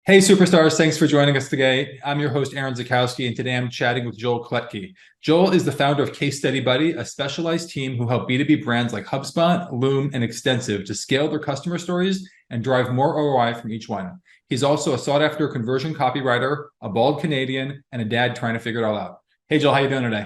Hey, superstars, thanks for joining us today. I'm your host, Aaron Zakowski, and today I'm chatting with Joel Klettke. Joel is the founder of Case Study Buddy, a specialized team who help B2B brands like HubSpot, Loom, and Extensiv to scale their customer stories and drive more ROI from each one. He's also a sought-after conversion copywriter, a bald Canadian, and a dad trying to figure it all out. Hey, Joel, how you doing today?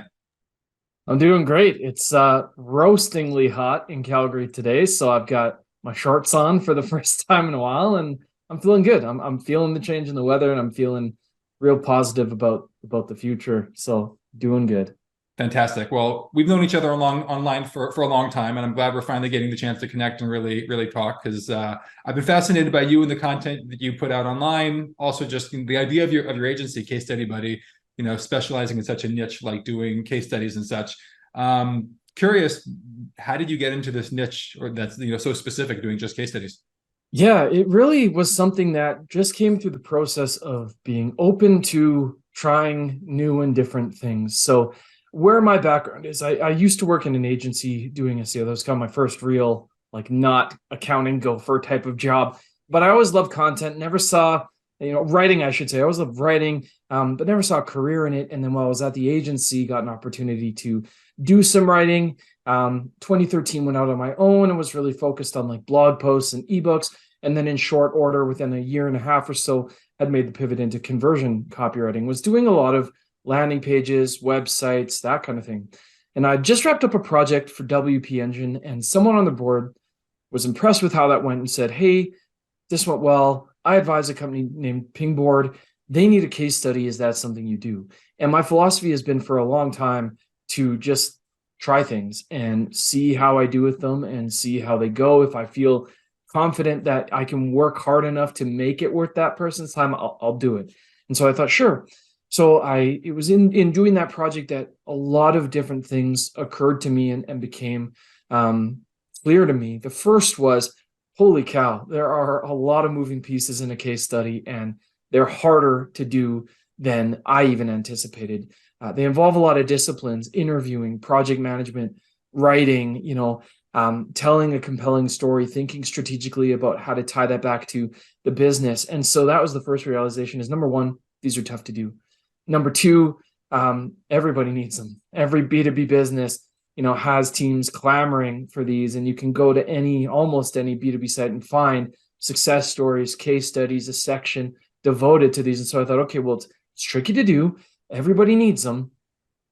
I'm doing great. It's roastingly hot in Calgary today, so I've got my shorts on for the first time in a while, and I'm feeling good. I'm feeling the change in the weather, and I'm feeling real positive about the future. So doing good. Fantastic. Well, we've known each other online for a long time, and I'm glad we're finally getting the chance to connect and really talk because I've been fascinated by you and the content that you put out online. Also, just the idea of your agency, Case Study Buddy, specializing in such a niche like doing case studies and such. Curious, how did you get into this niche, or that's so specific, doing just case studies? Yeah, it really was something that just came through the process of being open to trying new and different things. So where my background is, I used to work in an agency doing SEO. That was kind of my first real, like, not accounting gopher type of job. But I always loved content, never saw, writing, I should say. I always loved writing, but never saw a career in it. And then while I was at the agency, got an opportunity to do some writing. 2013 went out on my own and was really focused on like blog posts and ebooks. And then in short order, within a year and a half or so, had made the pivot into conversion copywriting, was doing a lot of landing pages, websites, that kind of thing. And I just wrapped up a project for WP Engine, and someone on the board was impressed with how that went and said, hey, this went well. I advise a company named Pingboard. They need a case study. Is that something you do? And my philosophy has been for a long time to just try things and see how I do with them and see how they go. If I feel confident that I can work hard enough to make it worth that person's time, I'll do it. And so I thought, sure. So it was in doing that project that a lot of different things occurred to me and became clear to me. The first was, holy cow, there are a lot of moving pieces in a case study, and they're harder to do than I even anticipated. They involve a lot of disciplines: interviewing, project management, writing, telling a compelling story, thinking strategically about how to tie that back to the business. And so that was the first realization: is number one, these are tough to do. Number two, everybody needs them. Every B2B business, has teams clamoring for these, and you can go to almost any B2B site and find success stories, case studies, a section devoted to these. And so I thought, okay, well, it's tricky to do. Everybody needs them.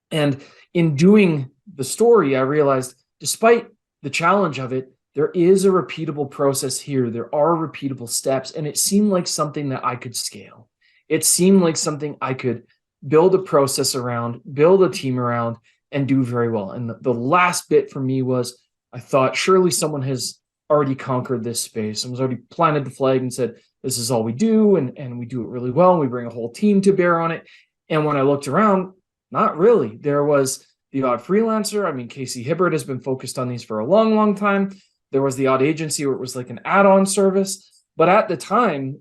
And in doing the story, I realized, despite the challenge of it, there is a repeatable process here. There are repeatable steps, and it seemed like something that I could scale. It seemed like something I could build a process around, build a team around, and do very well. And the last bit for me was, I thought, surely someone has already conquered this space and was already planted the flag and said, this is all we do, and we do it really well, and we bring a whole team to bear on it. And when I looked around, not really. There was the odd freelancer. I mean, Casey Hibbert has been focused on these for a long, long time. There was the odd agency where it was like an add-on service. But at the time,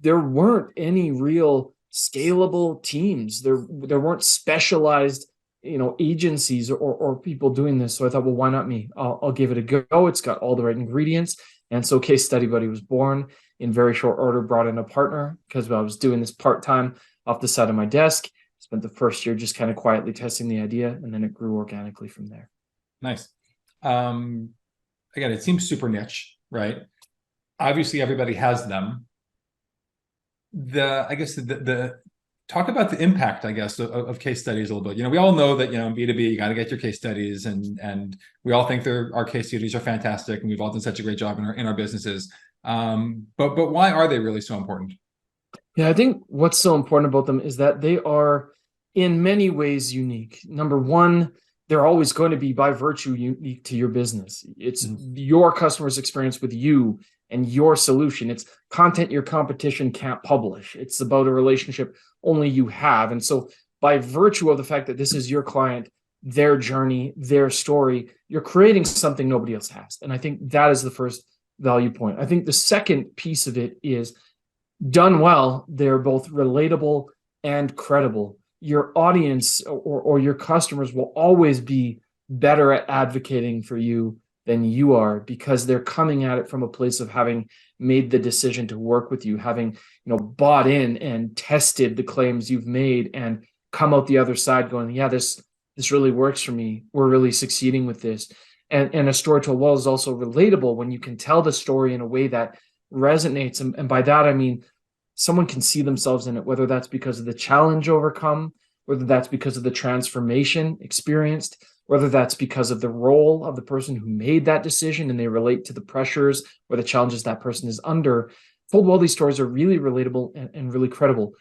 there weren't any real scalable teams. There weren't specialized, agencies or people doing this. So I thought, well, why not me? I'll give it a go. It's got all the right ingredients. And so Case Study Buddy was born. In very short order, brought in a partner because I was doing this part-time off the side of my desk. Spent the first year just kind of quietly testing the idea, and then it grew organically from there. Nice. Again, it seems super niche, right? Obviously, everybody has them. The talk about the impact, I guess, of case studies a little bit. We all know that in B2B, you got to get your case studies, and we all think our case studies are fantastic, and we've all done such a great job in our businesses. But why are they really so important? Yeah, I think what's so important about them is that they are in many ways unique. Number one, they're always going to be by virtue unique to your business. It's your customer's experience with you and your solution. It's content your competition can't publish. It's about a relationship only you have. And so by virtue of the fact that this is your client, their journey, their story, you're creating something nobody else has. And I think that is the first value point. I think the second piece of it is, done well, they're both relatable and credible. Your audience or your customers will always be better at advocating for you than you are, because they're coming at it from a place of having made the decision to work with you, having, bought in and tested the claims you've made and come out the other side going, yeah, this really works for me. We're really succeeding with this. And a story told well is also relatable when you can tell the story in a way that resonates. And by that, I mean, someone can see themselves in it, whether that's because of the challenge overcome, whether that's because of the transformation experienced, whether that's because of the role of the person who made that decision and they relate to the pressures or the challenges that person is under. Told well, these stories are really relatable and really credible.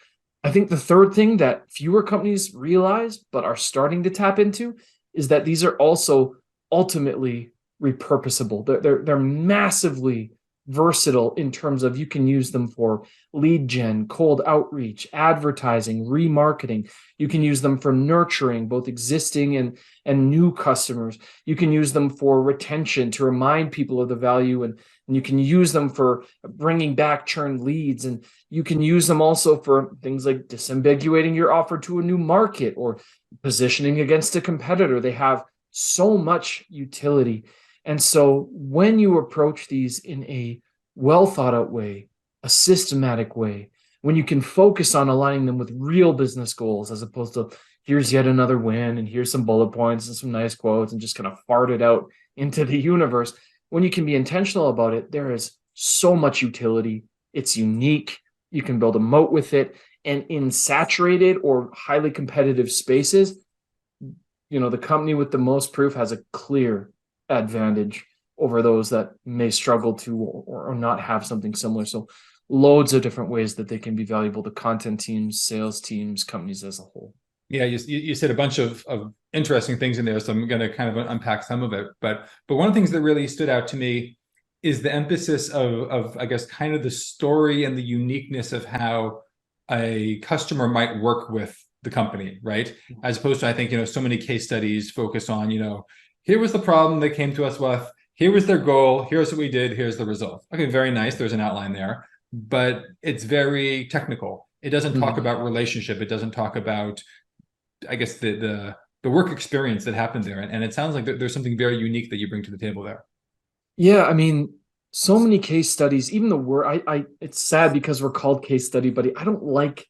I think the third thing that fewer companies realize but are starting to tap into is that these are also ultimately repurposable. They're massively versatile in terms of you can use them for lead gen, cold outreach, advertising, remarketing. You can use them for nurturing both existing and new customers. You can use them for retention to remind people of the value, and you can use them for bringing back churned leads. And you can use them also for things like disambiguating your offer to a new market or positioning against a competitor. They have so much utility. And so when you approach these in a well thought out way, a systematic way, when you can focus on aligning them with real business goals, as opposed to here's yet another win and here's some bullet points and some nice quotes and just kind of fart it out into the universe, when you can be intentional about it, there is so much utility. It's unique. You can build a moat with it. And in saturated or highly competitive spaces, the company with the most proof has a clear advantage over those that may struggle to or not have something similar. So loads of different ways that they can be valuable to content teams, sales teams, companies as a whole. Yeah, you said a bunch of interesting things in there, so I'm going to kind of unpack some of it. But one of the things that really stood out to me is the emphasis of I guess kind of the story and the uniqueness of how a customer might work with the company, right? As opposed to, I think, so many case studies focus on, here was the problem they came to us with, here was their goal, here's what we did, here's the result. Okay, very nice. There's an outline there, but it's very technical. It doesn't talk about relationship. It doesn't talk about, I guess, the work experience that happened there. And it sounds like there's something very unique that you bring to the table there. Yeah, I mean, so many case studies, even the word, it's sad because we're called case study, but I don't like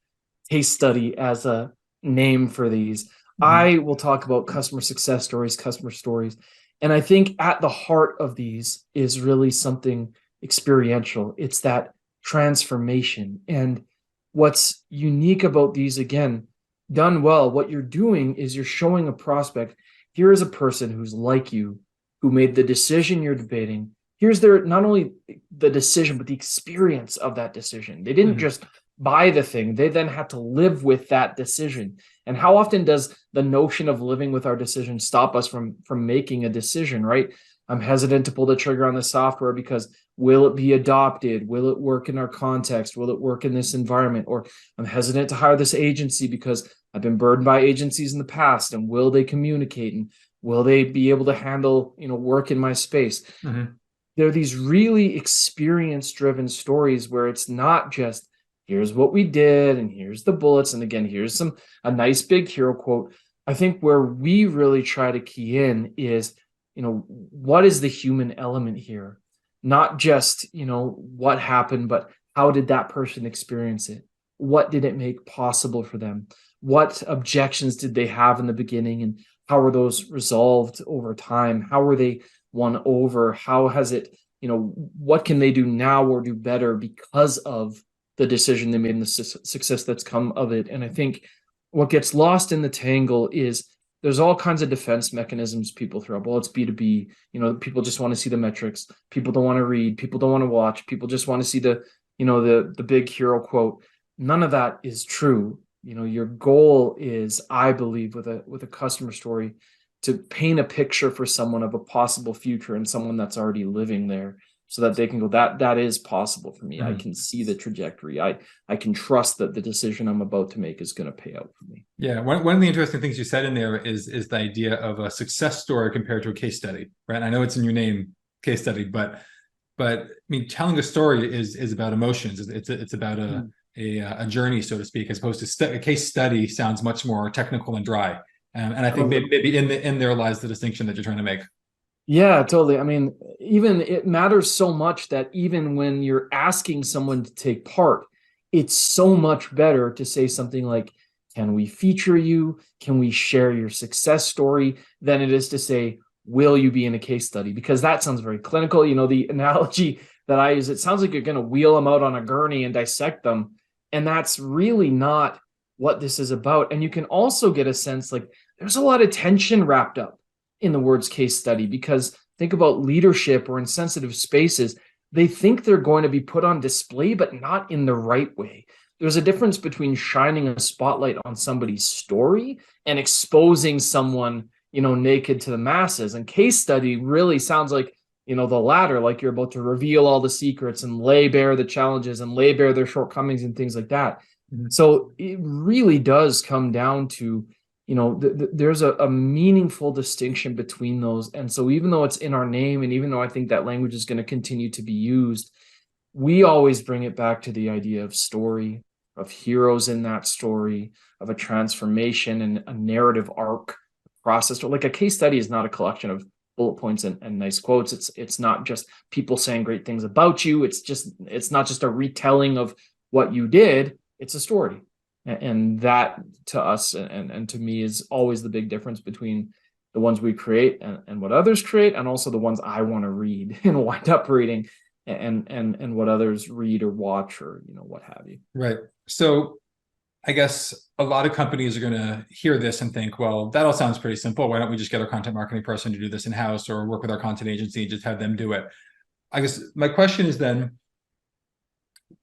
case study as a name for these. I will talk about customer success stories, customer stories. And I think at the heart of these is really something experiential. It's that transformation. And what's unique about these, again, done well, what you're doing is you're showing a prospect, here is a person who's like you, who made the decision you're debating. Here's their, not only the decision, but the experience of that decision. They didn't just buy the thing. They then had to live with that decision. And how often does the notion of living with our decision stop us from making a decision, right? I'm hesitant to pull the trigger on the software because will it be adopted? Will it work in our context? Will it work in this environment? Or I'm hesitant to hire this agency because I've been burdened by agencies in the past, and will they communicate? And will they be able to handle, work in my space? There are these really experience-driven stories where it's not just, here's what we did, and here's the bullets, and again, here's a nice big hero quote. I think where we really try to key in is, what is the human element here? Not just, what happened, but how did that person experience it? What did it make possible for them? What objections did they have in the beginning, and how were those resolved over time? How were they won over? How has it, what can they do now or do better because of the decision they made and the success that's come of it? And I think what gets lost in the tangle is there's all kinds of defense mechanisms people throw up. Well, it's B2B, people just want to see the metrics. People don't want to read. People don't want to watch. People just want to see the big hero quote. None of that is true. Your goal is, I believe, with a customer story, to paint a picture for someone of a possible future and someone that's already living there, so that they can go, that is possible for me. I can see the trajectory. I can trust that the decision I'm about to make is going to pay out for me. Yeah, one of the interesting things you said in there is the idea of a success story compared to a case study, right? I know it's in your name, case study, but I mean, telling a story is about emotions. It's about a journey, so to speak, as opposed to a case study sounds much more technical and dry. And I think maybe in there lies the distinction that you're trying to make. Yeah, totally. I mean, even it matters so much that even when you're asking someone to take part, it's so much better to say something like, can we feature you? Can we share your success story? Than it is to say, will you be in a case study? Because that sounds very clinical. You know, the analogy that I use, it sounds like you're going to wheel them out on a gurney and dissect them. And that's really not what this is about. And you can also get a sense like there's a lot of tension wrapped up in the words case study, because think about leadership or in sensitive spaces, they think they're going to be put on display, but not in the right way. There's a difference between shining a spotlight on somebody's story and exposing someone, you know, naked to the masses. And case study really sounds like, you know, the latter, like you're about to reveal all the secrets and lay bare the challenges and lay bare their shortcomings and things like that. Mhm. So it really does come down to, you know, there's a meaningful distinction between those. And so even though it's in our name, and even though I think that language is going to continue to be used, we always bring it back to the idea of story, of heroes in that story, of a transformation and a narrative arc process. Like a case study is not a collection of bullet points and nice quotes. It's not just people saying great things about you. It's not just a retelling of what you did. It's a story. And that to us and to me is always the big difference between the ones we create and what others create, and also the ones I want to read and wind up reading, and what others read or watch or, you know, what have you. Right. So I guess a lot of companies are going to hear this and think, well, that all sounds pretty simple. Why don't we just get our content marketing person to do this in-house, or work with our content agency and just have them do it? I guess my question is then,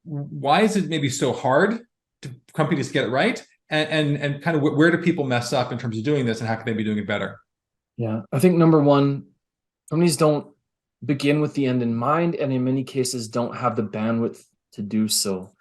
why is it maybe so hard to companies to get it right? And kind of where do people mess up in terms of doing this, and how can they be doing it better? Yeah, I think number one, companies don't begin with the end in mind, and in many cases don't have the bandwidth to do so.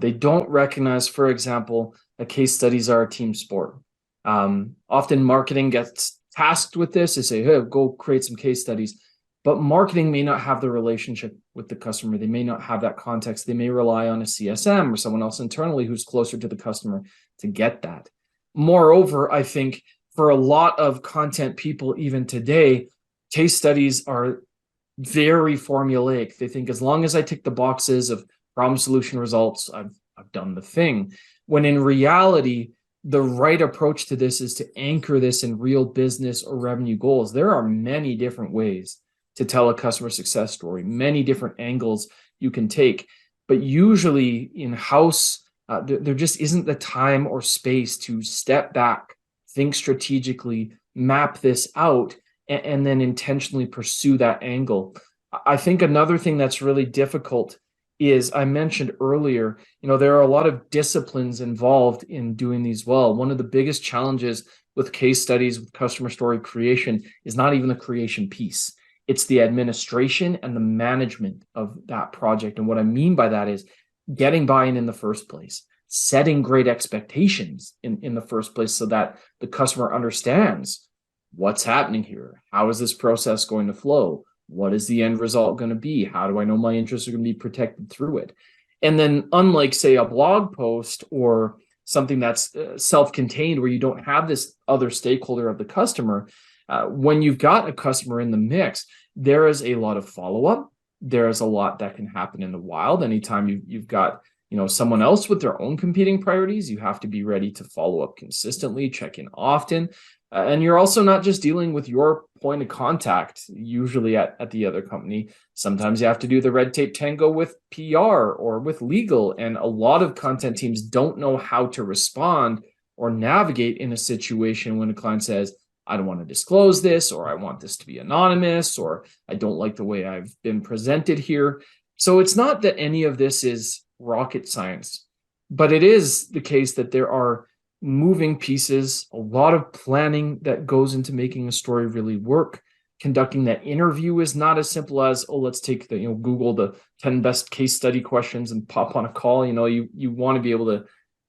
They don't recognize, for example, that case studies are a team sport. Often marketing gets tasked with this. They say, hey, go create some case studies. But marketing may not have the relationship with the customer. They may not have that context. They may rely on a CSM or someone else internally who's closer to the customer to get that. Moreover, I think for a lot of content people, even today, case studies are very formulaic. They think as long as I tick the boxes of problem, solution, results, I've done the thing. When in reality, the right approach to this is to anchor this in real business or revenue goals. There are many different ways to tell a customer success story, many different angles you can take. But usually in-house, there just isn't the time or space to step back, think strategically, map this out, and then intentionally pursue that angle. I think another thing that's really difficult is, I mentioned earlier, you know, there are a lot of disciplines involved in doing these well. One of the biggest challenges with case studies, with customer story creation, is not even the creation piece. It's the administration and the management of that project. And what I mean by that is getting buy-in in the first place, setting great expectations in the first place so that the customer understands what's happening here. How is this process going to flow? What is the end result going to be? How do I know my interests are going to be protected through it? And then, unlike, say, a blog post or something that's self-contained where you don't have this other stakeholder of the customer, when you've got a customer in the mix, there is a lot of follow-up. There is a lot that can happen in the wild. Anytime you've got, you know, someone else with their own competing priorities, you have to be ready to follow up consistently, check in often. And you're also not just dealing with your point of contact, usually at the other company. Sometimes you have to do the red tape tango with PR or with legal. And a lot of content teams don't know how to respond or navigate in a situation when a client says, I don't want to disclose this, or I want this to be anonymous, or I don't like the way I've been presented here. So it's not that any of this is rocket science, but it is the case that there are moving pieces, a lot of planning that goes into making a story really work. Conducting that interview is not as simple as, oh, let's take the, you know, Google the 10 best case study questions and pop on a call. You know, you want to be able to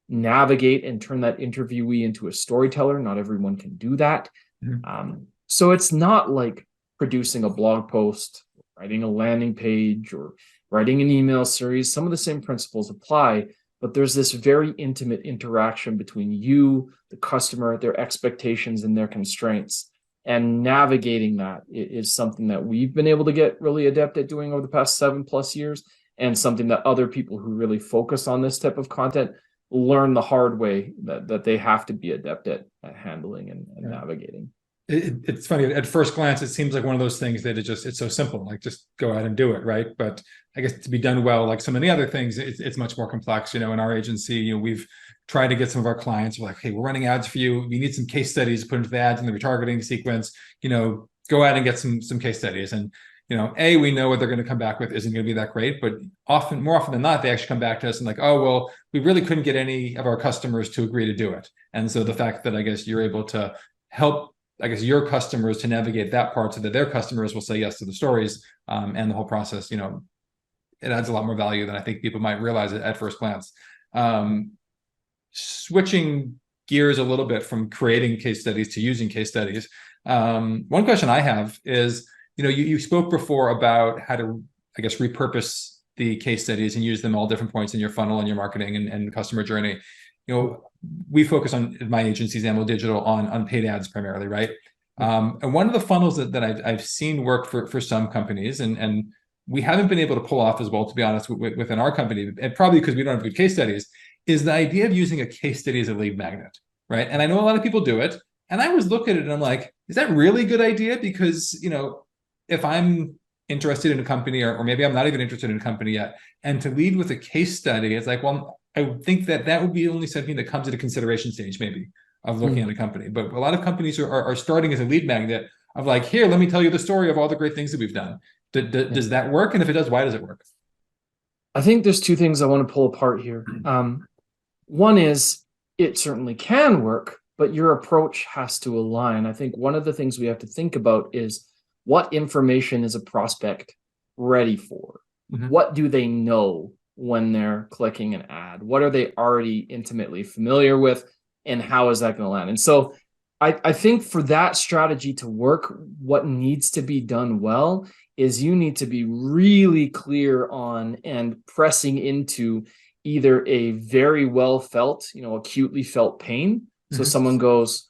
navigate and turn that interviewee into a storyteller. Not everyone can do that. Mm-hmm. So it's not like producing a blog post, writing a landing page, or writing an email series. Some of the same principles apply, but there's this very intimate interaction between you, the customer, their expectations and their constraints. And navigating that is something that we've been able to get really adept at doing over the past 7+ years, and something that other people who really focus on this type of content learn the hard way that they have to be adept at handling and navigating. It's funny, at first glance, it seems like one of those things that it's so simple, like just go out and do it, right? But I guess to be done well, like so many other things, it's much more complex. In our agency, we've tried to get some of our clients, we're like, hey, we're running ads for you. We need some case studies to put into the ads in the retargeting sequence. Go out and get some case studies. And we know what they're going to come back with isn't going to be that great, but more often than not, they actually come back to us and like, oh, well, we really couldn't get any of our customers to agree to do it. And so the fact that I guess you're able to help your customers to navigate that part so that their customers will say yes to the stories, and the whole process, it adds a lot more value than I think people might realize at first glance. Switching gears a little bit from creating case studies to using case studies. One question I have is, you spoke before about how to, repurpose the case studies and use them all different points in your funnel and your marketing and customer journey. We focus on my agency's Ammo Digital on paid ads primarily, right? And one of the funnels that I've seen work for some companies, and we haven't been able to pull off as well, to be honest, within our company, and probably because we don't have good case studies, is the idea of using a case study as a lead magnet, right? And I know a lot of people do it, and I always look at it and I'm like, is that really a good idea? Because, if I'm interested in a company, or maybe I'm not even interested in a company yet, and to lead with a case study, it's like, well, I would think that would be only something that comes at a consideration stage, maybe, of looking at a company. But a lot of companies are starting as a lead magnet of like, here, let me tell you the story of all the great things that we've done. Does that work? And if it does, why does it work? I think there's two things I want to pull apart here. One is it certainly can work, but your approach has to align. I think one of the things we have to think about is what information is a prospect ready for? Mm-hmm. What do they know when they're clicking an ad? What are they already intimately familiar with? And how is that going to land? And so I think for that strategy to work, what needs to be done well is you need to be really clear on and pressing into either a very well felt, acutely felt pain. So someone goes,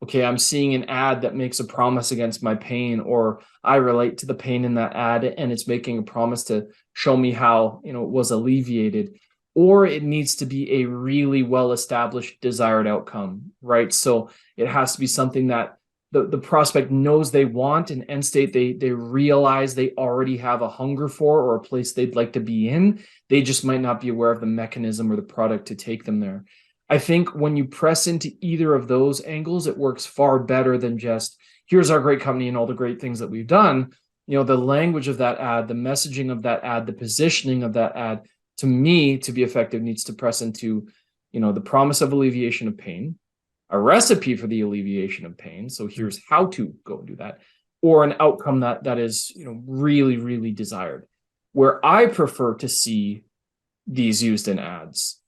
okay, I'm seeing an ad that makes a promise against my pain, or I relate to the pain in that ad and it's making a promise to show me how, it was alleviated. Or it needs to be a really well-established desired outcome, right? So it has to be something that the prospect knows they want, an end state they realize they already have a hunger for, or a place they'd like to be in. They just might not be aware of the mechanism or the product to take them there. I think when you press into either of those angles, it works far better than just, here's our great company and all the great things that we've done. The language of that ad, the messaging of that ad, the positioning of that ad, to me, to be effective, needs to press into, the promise of alleviation of pain, a recipe for the alleviation of pain. So here's how to go do that, or an outcome that is, really, really desired. Where I prefer to see these used in ads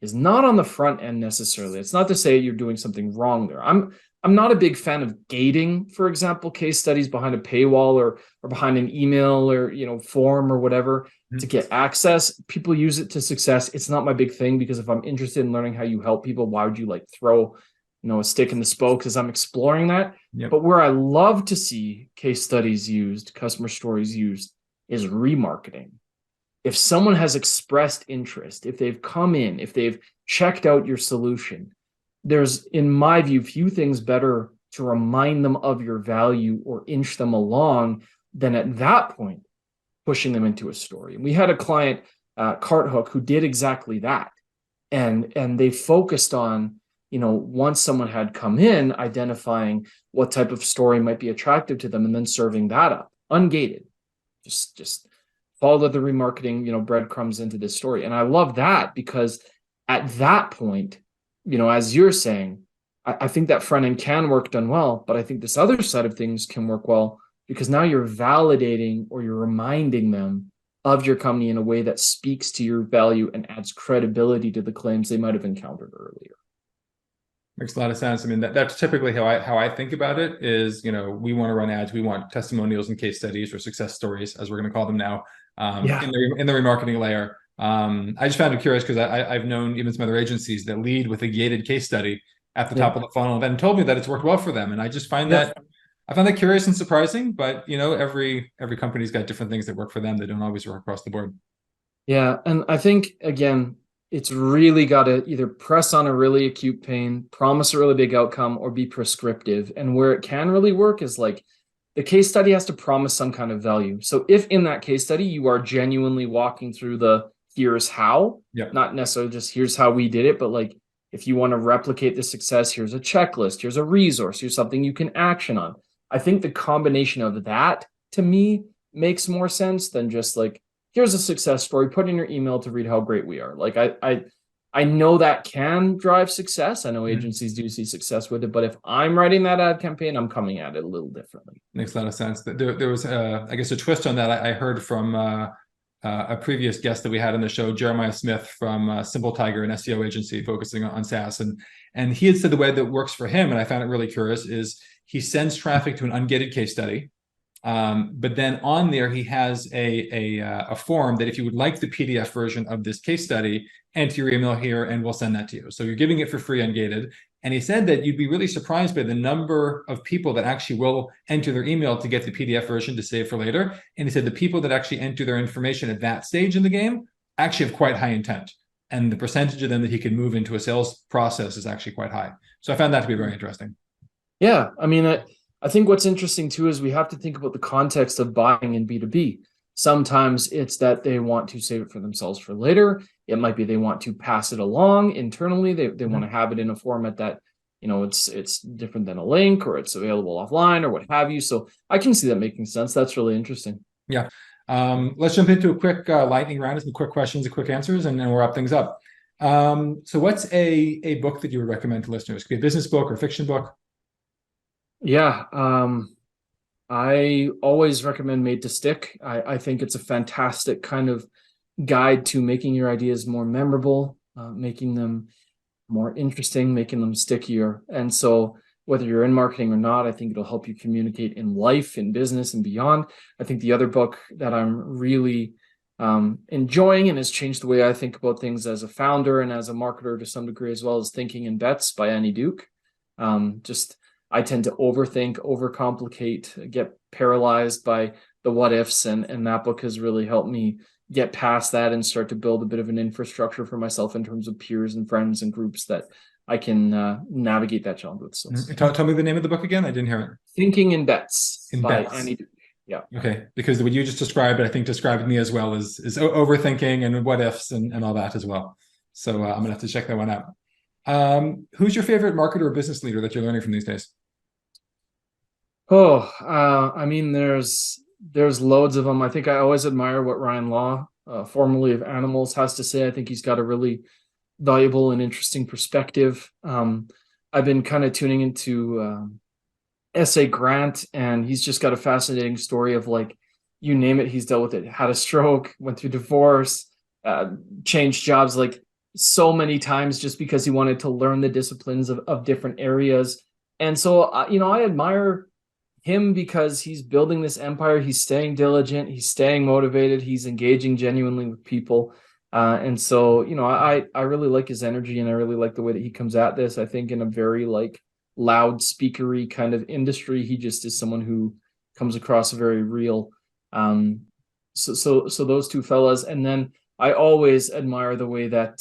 is not on the front end necessarily. It's not to say you're doing something wrong there. I'm not a big fan of gating, for example, case studies behind a paywall or behind an email or form or whatever to get access. People use it to success. It's not my big thing, because if I'm interested in learning how you help people, why would you throw a stick in the spokes as I'm exploring that? Yep. But where I love to see case studies used, customer stories used, is remarketing. If someone has expressed interest, if they've come in, if they've checked out your solution, there's, in my view, few things better to remind them of your value or inch them along than at that point pushing them into a story. And we had a client, Carthook, who did exactly that. And they focused on, once someone had come in, identifying what type of story might be attractive to them and then serving that up, ungated. Just follow the remarketing, breadcrumbs into this story. And I love that, because at that point, as you're saying, I think that front end can work done well, but I think this other side of things can work well, because now you're validating or you're reminding them of your company in a way that speaks to your value and adds credibility to the claims they might have encountered earlier. Makes a lot of sense. I mean, that's typically how I think about it is, we want to run ads. We want testimonials and case studies, or success stories, as we're going to call them now, in the remarketing layer. I just found it curious, because I've known even some other agencies that lead with a gated case study at the Yeah. top of the funnel, and then told me that it's worked well for them. And I just find Yeah. that I found that curious and surprising. But every company's got different things that work for them. They don't always work across the board. Yeah. And I think, again, it's really got to either press on a really acute pain, promise a really big outcome, or be prescriptive. And where it can really work is like the case study has to promise some kind of value. So if in that case study, you are genuinely walking through the here's how, Yeah. not necessarily just here's how we did it, but like if you want to replicate the success, here's a checklist, here's a resource, here's something you can action on. I think the combination of that to me makes more sense than just like, here's a success story, put in your email to read how great we are. Like I know that can drive success. I know agencies do see success with it, but if I'm writing that ad campaign, I'm coming at it a little differently. Makes a lot of sense. There was, I guess, a twist on that. I heard from a previous guest that we had on the show, Jeremiah Smith from Simple Tiger, an SEO agency focusing on SaaS, and he had said the way that works for him, and I found it really curious, is he sends traffic to an ungated case study. But then on there, he has a form that if you would like the PDF version of this case study, enter your email here and we'll send that to you. So you're giving it for free ungated. And he said that you'd be really surprised by the number of people that actually will enter their email to get the PDF version to save for later. And he said the people that actually enter their information at that stage in the game actually have quite high intent. And the percentage of them that he can move into a sales process is actually quite high. So I found that to be very interesting. Yeah. I mean, I think what's interesting too is we have to think about the context of buying in B2B. Sometimes it's that they want to save it for themselves for later. It might be they want to pass it along internally. They want to have it in a format that, it's different than a link, or it's available offline or what have you. So I can see that making sense. That's really interesting. Yeah. Let's jump into a quick lightning round, some quick questions and quick answers, and then we'll wrap things up. So what's a book that you would recommend to listeners? It could be a business book or a fiction book. Yeah. I always recommend Made to Stick. I think it's a fantastic kind of guide to making your ideas more memorable, making them more interesting, making them stickier. And so whether you're in marketing or not, I think it'll help you communicate in life, in business, and beyond. I think the other book that I'm really enjoying and has changed the way I think about things as a founder and as a marketer to some degree as well is Thinking in Bets by Annie Duke. I tend to overthink, overcomplicate, get paralyzed by the what ifs, and that book has really helped me get past that and start to build a bit of an infrastructure for myself in terms of peers and friends and groups that I can navigate that challenge with. So, Tell me the name of the book again. I didn't hear it. Thinking in Bets by Bets. Annie Duke. Yeah. Okay, because what you just described, I think described me as well, is overthinking and what ifs and all that as well. So I'm gonna have to check that one out. Who's your favorite marketer or business leader that you're learning from these days? I mean, there's loads of them. I think I always admire what Ryan Law, formerly of Animals, has to say. I think he's got a really valuable and interesting perspective. I've been kind of tuning into S.A. Grant, and he's just got a fascinating story of, like, you name it, he's dealt with it. Had a stroke, went through divorce, changed jobs like so many times just because he wanted to learn the disciplines of different areas. And so, I admire him because he's building this empire. He's staying diligent. He's staying motivated. He's engaging genuinely with people. And so, I really like his energy, and I really like the way that he comes at this. I think in a very like loud speakery kind of industry, he just is someone who comes across very real. So those two fellas. And then I always admire the way that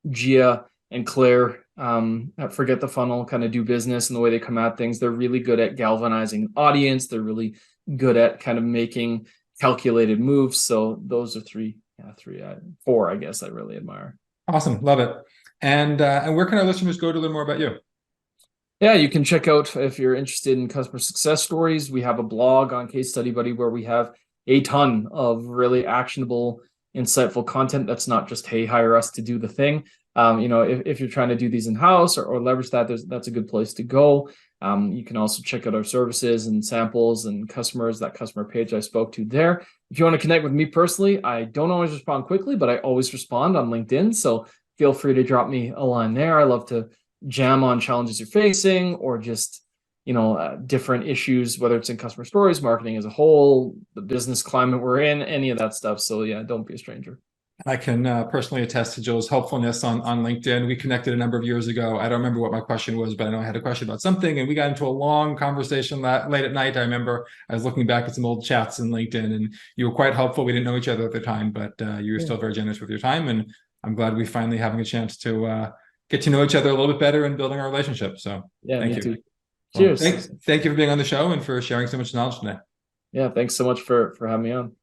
Gia and Claire Forget the Funnel kind of do business, and the way they come at things. They're really good at galvanizing an audience. They're really good at kind of making calculated moves. So those are four, I guess, I really admire. Awesome, love it. And where can our listeners go to learn more about you? Yeah, you can check out, if you're interested in customer success stories, we have a blog on Case Study Buddy where we have a ton of really actionable, insightful content that's not just, hey, hire us to do the thing. If you're trying to do these in-house or leverage that's a good place to go. You can also check out our services and samples and customers, that customer page I spoke to there. If you want to connect with me personally, I don't always respond quickly, but I always respond on LinkedIn. So feel free to drop me a line there. I love to jam on challenges you're facing, or just, different issues, whether it's in customer stories, marketing as a whole, the business climate we're in, any of that stuff. So yeah, don't be a stranger. I can personally attest to Joel's helpfulness on LinkedIn. We connected a number of years ago. I don't remember what my question was, but I know I had a question about something, and we got into a long conversation late at night. I remember I was looking back at some old chats in LinkedIn, and you were quite helpful. We didn't know each other at the time, but you were still very generous with your time, and I'm glad we finally having a chance to get to know each other a little bit better and building our relationship. So thank you. Too. Well, Cheers. thank you for being on the show and for sharing so much knowledge today. Yeah, thanks so much for having me on.